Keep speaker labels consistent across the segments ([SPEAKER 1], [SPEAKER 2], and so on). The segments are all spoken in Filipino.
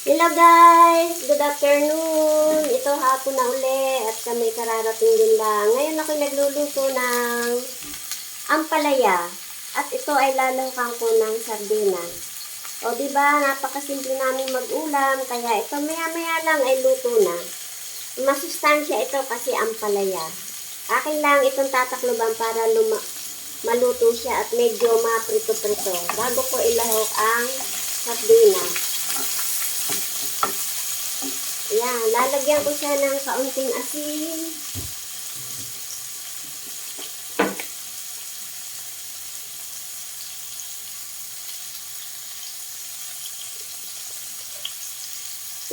[SPEAKER 1] Hello guys! Good afternoon! Ito hapon na uli at kami kararating din lang. Ngayon ako nagluluto ng ampalaya at ito ay lalangkang ko ng sardinas. O diba, napakasimple namin mag-ulam kaya ito maya-maya lang ay luto na. Masustansya ito kasi ampalaya. Akin lang itong tatakloban para maluto siya at medyo maprito-prito bago ko ilahok ang sardinas. Yan, lalagyan ko siya ng kaunting asin.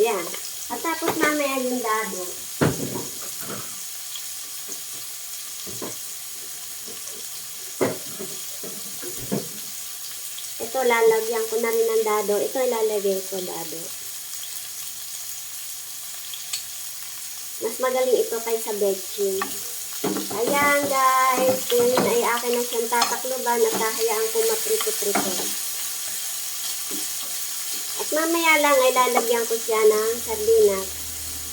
[SPEAKER 1] Yan. At tapos mamaya yung dado. Ito, lalagyan ko na rin ng dado. Ito, ilalagay ko dado. Mas magaling ito kaysa betchin. Ayan guys, ngayon ay akin na siyang tatakloban at hahayaan ko maprito-prito. At mamaya lang ay lalagyan ko siya ng sardinas.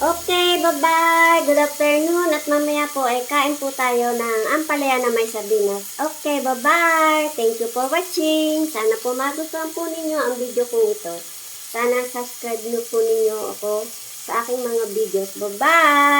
[SPEAKER 1] Okay, bye-bye! Good afternoon at mamaya po ay kain po tayo ng ampalaya na may sardinas. Okay, bye-bye! Thank you for watching. Sana po magustuhan po ninyo ang video kong ito. Sana subscribe nyo po ninyo ako sa aking mga videos. Bye-bye!